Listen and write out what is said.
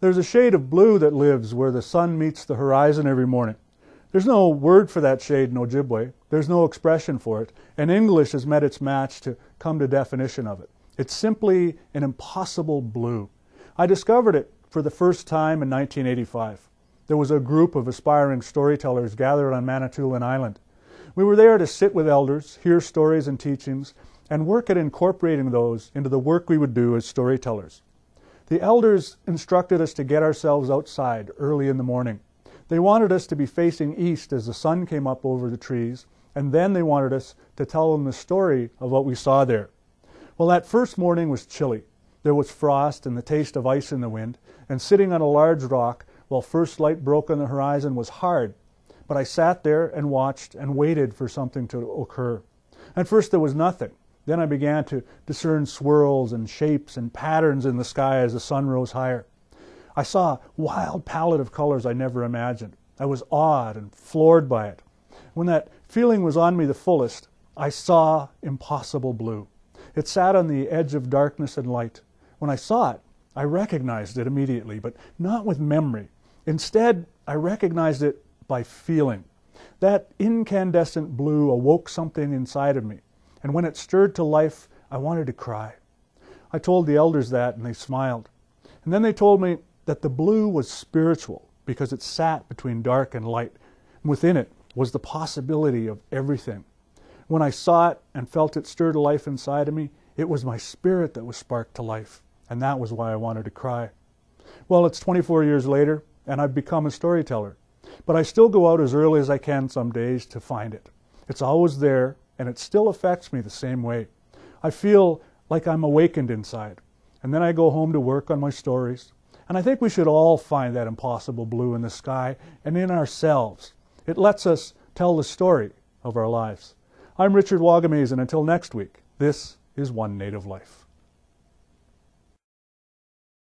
There's a shade of blue that lives where the sun meets the horizon every morning. There's no word for that shade in Ojibwe. There's no expression for it, and English has met its match to come to definition of it. It's simply an impossible blue. I discovered it for the first time in 1985. There was a group of aspiring storytellers gathered on Manitoulin Island. We were there to sit with elders, hear stories and teachings, and work at incorporating those into the work we would do as storytellers. The elders instructed us to get ourselves outside early in the morning. They wanted us to be facing east as the sun came up over the trees, and then they wanted us to tell them the story of what we saw there. Well, that first morning was chilly. There was frost and the taste of ice in the wind, and sitting on a large rock while first light broke on the horizon was hard. But I sat there and watched and waited for something to occur. At first there was nothing. Then I began to discern swirls and shapes and patterns in the sky as the sun rose higher. I saw a wild palette of colors I never imagined. I was awed and floored by it. When that feeling was on me the fullest, I saw impossible blue. It sat on the edge of darkness and light. When I saw it, I recognized it immediately, but not with memory. Instead, I recognized it by feeling. That incandescent blue awoke something inside of me, and when it stirred to life, I wanted to cry. I told the elders that, and they smiled. And then they told me that the blue was spiritual because it sat between dark and light. And within it was the possibility of everything. When I saw it and felt it stir to life inside of me, it was my spirit that was sparked to life, and that was why I wanted to cry. Well, it's 24 years later, and I've become a storyteller. But I still go out as early as I can some days to find it. It's always there, and it still affects me the same way. I feel like I'm awakened inside, and then I go home to work on my stories. And I think we should all find that impossible blue in the sky and in ourselves. It lets us tell the story of our lives. I'm Richard Wagamese, and until next week, this is One Native Life.